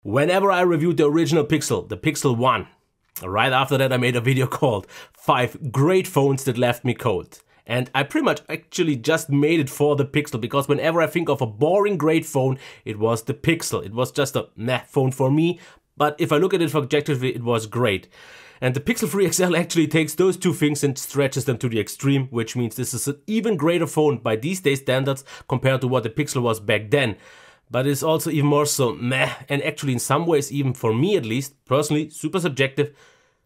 Whenever I reviewed the original Pixel, the Pixel 1, right after that I made a video called 5 great phones that left me cold. And I pretty much actually just made it for the Pixel, because whenever I think of a boring great phone, it was the Pixel. It was just a meh phone for me, but if I look at it objectively, it was great. And the Pixel 3 XL actually takes those two things and stretches them to the extreme, which means this is an even greater phone by these days standards compared to what the Pixel was back then. But it's also even more so meh, and actually in some ways, even for me at least, personally, super subjective,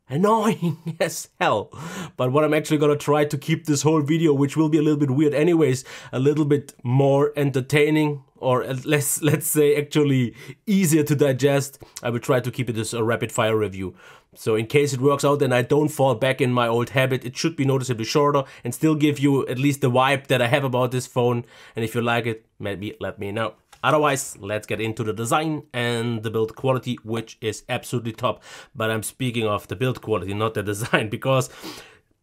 annoying as hell. But what I'm actually gonna try to keep this whole video, which will be a little bit weird anyways, a little bit more entertaining, or let's say actually easier to digest. I will try to keep it as a rapid fire review. So in case it works out and I don't fall back in my old habit, it should be noticeably shorter and still give you at least the vibe that I have about this phone. And if you like it, maybe let me know. Otherwise, let's get into the design and the build quality, which is absolutely top. But I'm speaking of the build quality, not the design, because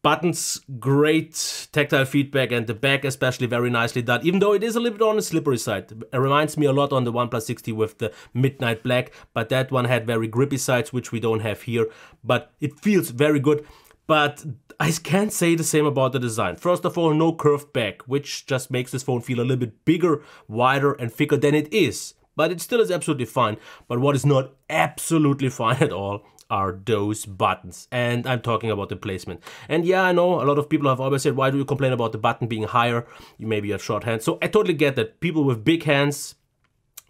buttons, great tactile feedback, and the back especially very nicely done, even though it is a little bit on the slippery side. It reminds me a lot on the OnePlus 6T with the midnight black, but that one had very grippy sides, which we don't have here. But it feels very good. But I can't say the same about the design. First of all, no curved back, which just makes this phone feel a little bit bigger, wider and thicker than it is. But it still is absolutely fine. But what is not absolutely fine at all are those buttons. And I'm talking about the placement. And yeah, I know a lot of people have always said, why do you complain about the button being higher? You maybe have short hands. So I totally get that. People with big hands,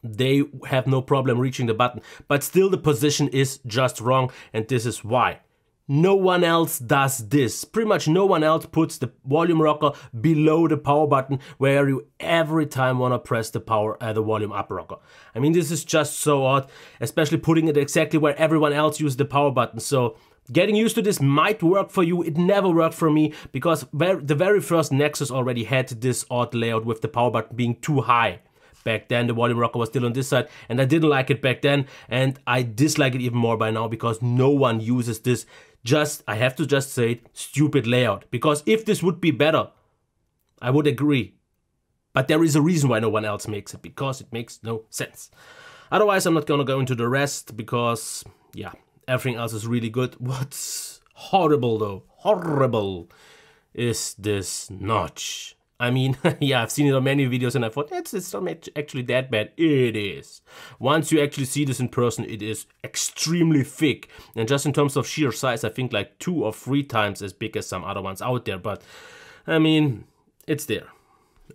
they have no problem reaching the button. But still the position is just wrong. And this is why. No one else does this. Pretty much no one else puts the volume rocker below the power button where you every time want to press the volume up rocker. I mean, this is just so odd, especially putting it exactly where everyone else uses the power button. So getting used to this might work for you. It never worked for me because the very first Nexus already had this odd layout with the power button being too high. Back then the volume rocker was still on this side and I didn't like it back then, and I dislike it even more by now because no one uses this. I have to just say it, stupid layout. Because if this would be better, I would agree. But there is a reason why no one else makes it, because it makes no sense. Otherwise, I'm not gonna go into the rest because, yeah, everything else is really good. What's horrible though, horrible, is this notch. I mean, yeah, I've seen it on many videos and I thought, it's not actually that bad. It is. Once you actually see this in person, it is extremely thick. And just in terms of sheer size, I think like 2 or 3 times as big as some other ones out there. But, I mean, it's there.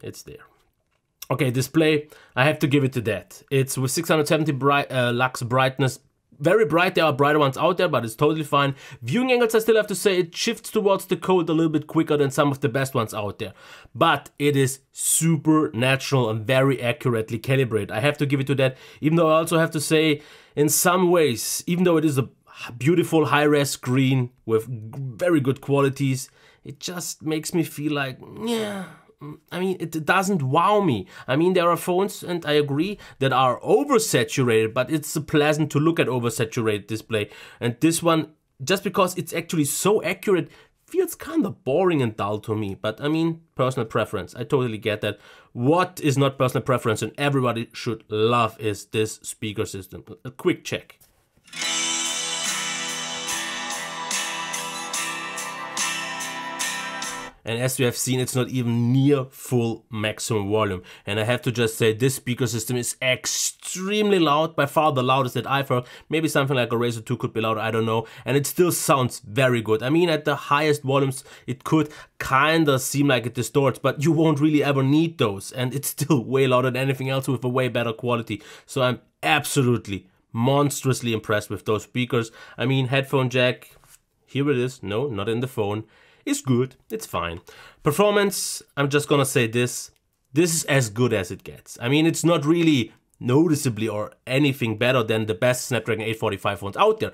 It's there. Okay, display, I have to give it to that. It's with 670 lux brightness. Very bright, there are brighter ones out there, but it's totally fine. Viewing angles, I still have to say, it shifts towards the cold a little bit quicker than some of the best ones out there. But it is super natural and very accurately calibrated. I have to give it to that, even though I also have to say, in some ways, even though it is a beautiful high-res screen with very good qualities, it just makes me feel like, yeah, I mean, it doesn't wow me. I mean, there are phones, and I agree, that are oversaturated, but it's pleasant to look at oversaturated display. And this one, just because it's actually so accurate, feels kind of boring and dull to me. But I mean, personal preference. I totally get that. What is not personal preference and everybody should love is this speaker system. A quick check. And as you have seen, it's not even near full maximum volume. And I have to just say, this speaker system is extremely loud, by far the loudest that I've heard. Maybe something like a Razr 2 could be louder, I don't know. And it still sounds very good. I mean, at the highest volumes, it could kinda seem like it distorts, but you won't really ever need those. And it's still way louder than anything else with a way better quality. So I'm absolutely monstrously impressed with those speakers. I mean, headphone jack, here it is. No, not in the phone. It's good, it's fine. Performance, I'm just gonna say this is as good as it gets. I mean, it's not really noticeably or anything better than the best Snapdragon 845 phones out there,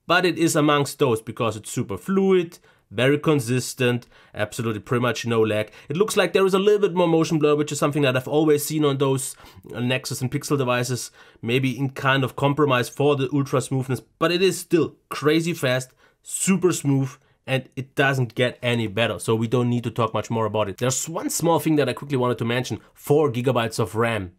but it is amongst those because it's super fluid, very consistent, absolutely pretty much no lag. It looks like there is a little bit more motion blur, which is something that I've always seen on those Nexus and Pixel devices, maybe in kind of compromise for the ultra smoothness, but it is still crazy fast, super smooth, and it doesn't get any better, so we don't need to talk much more about it. There's one small thing that I quickly wanted to mention: 4 GB of RAM.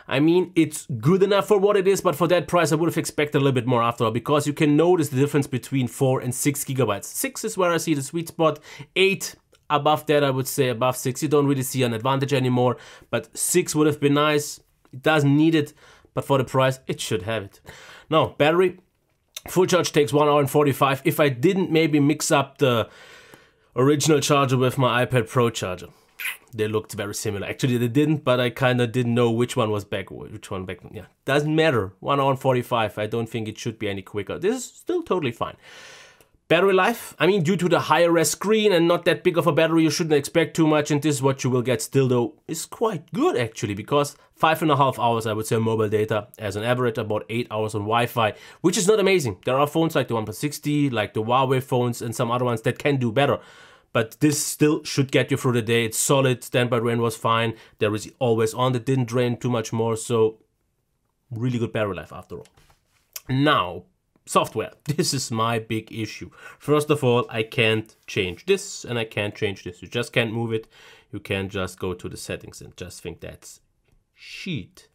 I mean, it's good enough for what it is, but for that price I would have expected a little bit more after all, because you can notice the difference between 4 and 6 GB. 6 is where I see the sweet spot. 8, above that, I would say above 6, you don't really see an advantage anymore, but 6 would have been nice. It doesn't need it, but for the price, it should have it. Now, battery, full charge takes 1 hour and 45. If I didn't maybe mix up the original charger with my iPad Pro charger. They looked very similar. Actually, they didn't, but I kind of didn't know which one was back, which one back. Yeah, doesn't matter. 1 hour and 45. I don't think it should be any quicker. This is still totally fine. Battery life, I mean, due to the higher res screen and not that big of a battery, you shouldn't expect too much, and this is what you will get still, though, is quite good actually, because 5.5 hours, I would say, mobile data as an average, about 8 hours on Wi-Fi, which is not amazing. There are phones like the OnePlus 60, like the Huawei phones, and some other ones that can do better. But this still should get you through the day. It's solid, standby drain was fine. There is always on that didn't drain too much more, so really good battery life after all. Now, software. This is my big issue. First of all, I can't change this and I can't change this. You just can't move it. You can't just go to the settings and just think that's shit.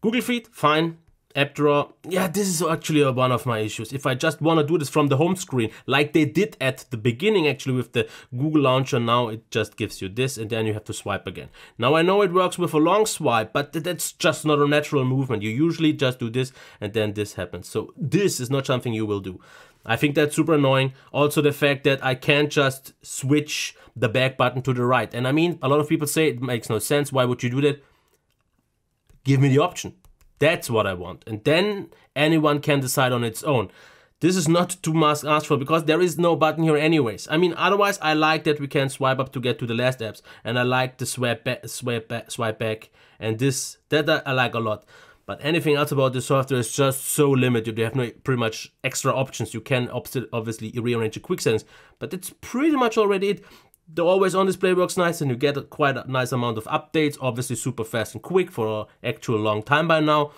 Google Feed, fine. App Drawer, yeah, this is actually one of my issues. If I just want to do this from the home screen, like they did at the beginning actually with the Google Launcher, now it just gives you this and then you have to swipe again. Now I know it works with a long swipe, but that's just not a natural movement. You usually just do this and then this happens. So this is not something you will do. I think that's super annoying. Also the fact that I can't just switch the back button to the right. And I mean, a lot of people say it makes no sense. Why would you do that? Give me the option. That's what I want. And then anyone can decide on its own. This is not too much asked for because there is no button here anyways. I mean, otherwise I like that we can swipe up to get to the last apps. And I like the swipe back. And this, that I like a lot. But anything else about the software is just so limited. You have no pretty much extra options. You can obviously rearrange the quick settings. But that's pretty much already it. The always on display works nice and you get quite a nice amount of updates, obviously super fast and quick for an actual long time by now.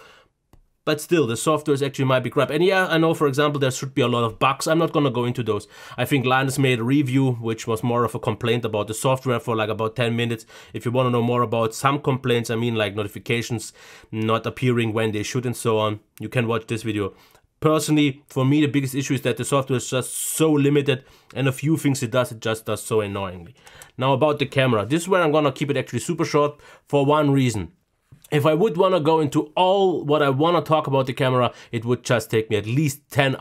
But still, the software is actually might be crap. And yeah, I know, for example, there should be a lot of bugs. I'm not going to go into those. I think Linus made a review, which was more of a complaint about the software for like about 10 minutes. If you want to know more about some complaints, I mean like notifications not appearing when they should and so on, you can watch this video. Personally, for me, the biggest issue is that the software is just so limited and a few things it just does so annoyingly. Now about the camera. This is where I'm going to keep it actually super short for one reason. If I would want to go into all what I want to talk about the camera, it would just take me at least 10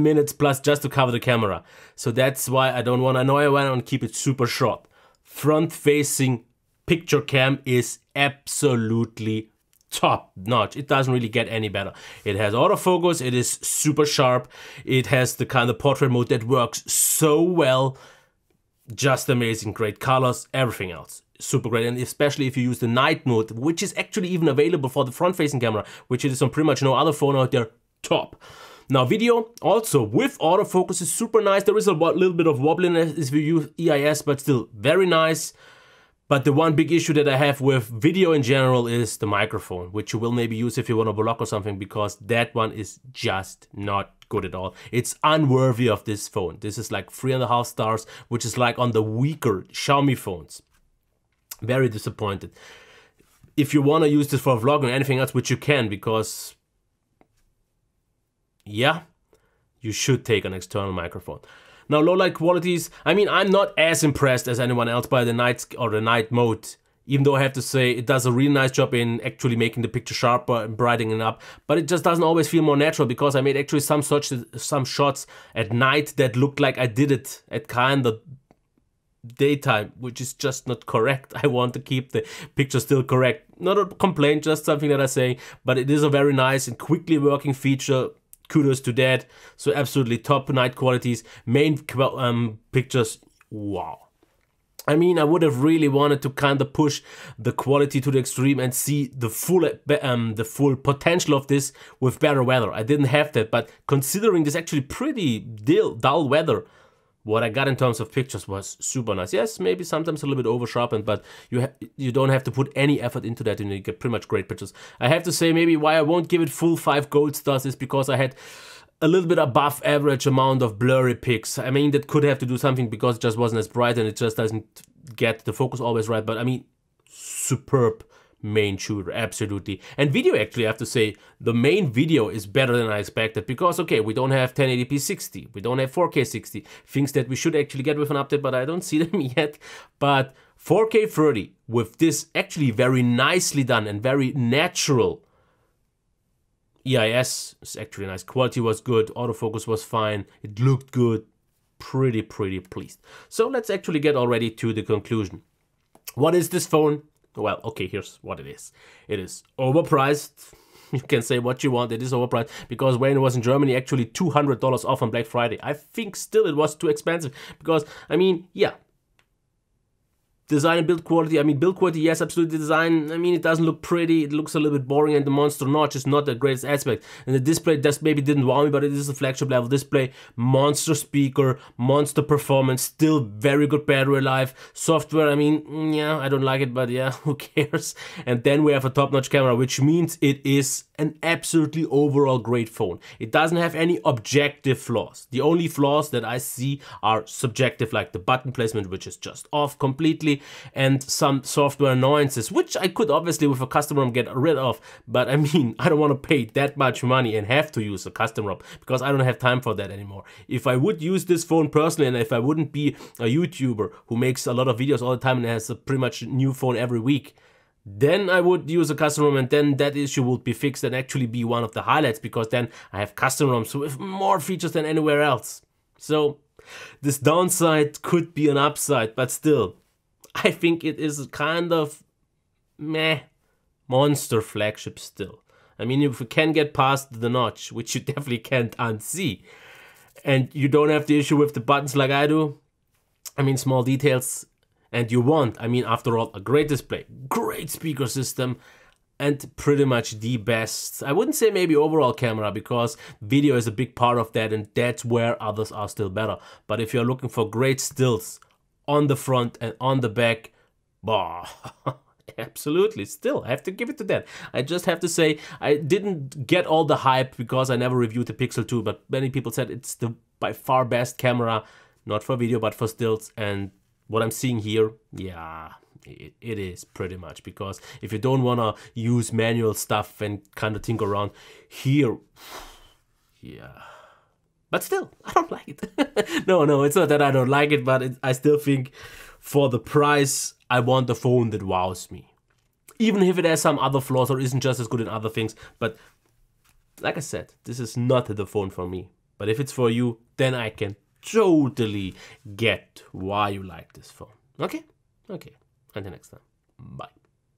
minutes plus just to cover the camera. So that's why I don't want to annoy you. I want to keep it super short. Front-facing picture cam is absolutely top notch. It doesn't really get any better. It has autofocus, it is super sharp, it has the kind of portrait mode that works so well. Just amazing, great colors, everything else. Super great, and especially if you use the night mode, which is actually even available for the front-facing camera, which it is on pretty much no other phone out there, top. Now video, also with autofocus, is super nice. There is a little bit of wobbliness if you use EIS, but still very nice. But the one big issue that I have with video in general is the microphone, which you will maybe use if you want to vlog or something, because that one is just not good at all. It's unworthy of this phone. This is like 3.5 stars, which is like on the weaker Xiaomi phones. Very disappointed. If you want to use this for vlogging or anything else, which you can, because yeah, you should take an external microphone. Now, low light qualities, I mean, I'm not as impressed as anyone else by the night mode, even though I have to say it does a really nice job in actually making the picture sharper and brightening it up, but it just doesn't always feel more natural, because I made actually some shots at night that looked like I did it at kind of daytime, which is just not correct. I want to keep the picture still correct. Not a complaint, just something that I say, but it is a very nice and quickly working feature. Kudos to that. So absolutely top night qualities. Main pictures, wow. I mean, I would have really wanted to kind of push the quality to the extreme and see the full potential of this with better weather. I didn't have that, but considering this actually pretty dull weather, what I got in terms of pictures was super nice. Yes, maybe sometimes a little bit over sharpened, but you don't have to put any effort into that and you get pretty much great pictures. I have to say maybe why I won't give it full 5 gold stars is because I had a little bit above average amount of blurry pics. I mean, that could have to do something because it just wasn't as bright and it just doesn't get the focus always right. But I mean, superb main shooter, absolutely. And video, actually, I have to say, the main video is better than I expected because, okay, we don't have 1080p 60, we don't have 4K 60, things that we should actually get with an update, but I don't see them yet. But 4K 30 with this actually very nicely done and very natural EIS is actually nice. Quality was good, autofocus was fine, it looked good, pretty pleased. So let's actually get already to the conclusion. What is this phone? Well, okay, here's what it is. It is overpriced. You can say what you want, it is overpriced, because when it was in Germany, actually $200 off on Black Friday. I think still it was too expensive, because, I mean, yeah, design and build quality, I mean, build quality, yes, absolutely. Design, I mean, it doesn't look pretty, it looks a little bit boring, and the monster notch is not the greatest aspect. And the display just maybe didn't wow me, but it is a flagship level display, monster speaker, monster performance, still very good battery life. Software, I mean, yeah, I don't like it, but yeah, who cares? And then we have a top-notch camera, which means it is an absolutely overall great phone. It doesn't have any objective flaws. The only flaws that I see are subjective, like the button placement, which is just off completely, and some software annoyances, which I could obviously with a custom ROM get rid of, but I mean, I don't want to pay that much money and have to use a custom ROM because I don't have time for that anymore. If I would use this phone personally, and if I wouldn't be a YouTuber who makes a lot of videos all the time and has a pretty much new phone every week, then I would use a custom ROM, and then that issue would be fixed and actually be one of the highlights, because then I have custom ROMs with more features than anywhere else. So this downside could be an upside, but still, I think it is kind of meh monster flagship still. I mean, if you can get past the notch, which you definitely can't unsee, and you don't have the issue with the buttons like I do, I mean, small details, and you want, I mean, after all, a great display, great speaker system, and pretty much the best, I wouldn't say maybe overall camera, because video is a big part of that, and that's where others are still better. But if you're looking for great stills on the front and on the back, bah, absolutely, still, I have to give it to that. I just have to say, I didn't get all the hype because I never reviewed the Pixel 2, but many people said it's the by far best camera, not for video, but for stills, and what I'm seeing here, yeah, it is pretty much, because if you don't want to use manual stuff and kind of tinker around here, yeah. But still, I don't like it. No, it's not that I don't like it, but I still think for the price, I want a phone that wows me. Even if it has some other flaws or isn't just as good in other things. But like I said, this is not the phone for me. But if it's for you, then I can totally get why you like this phone. Okay? Okay. Until next time. Bye.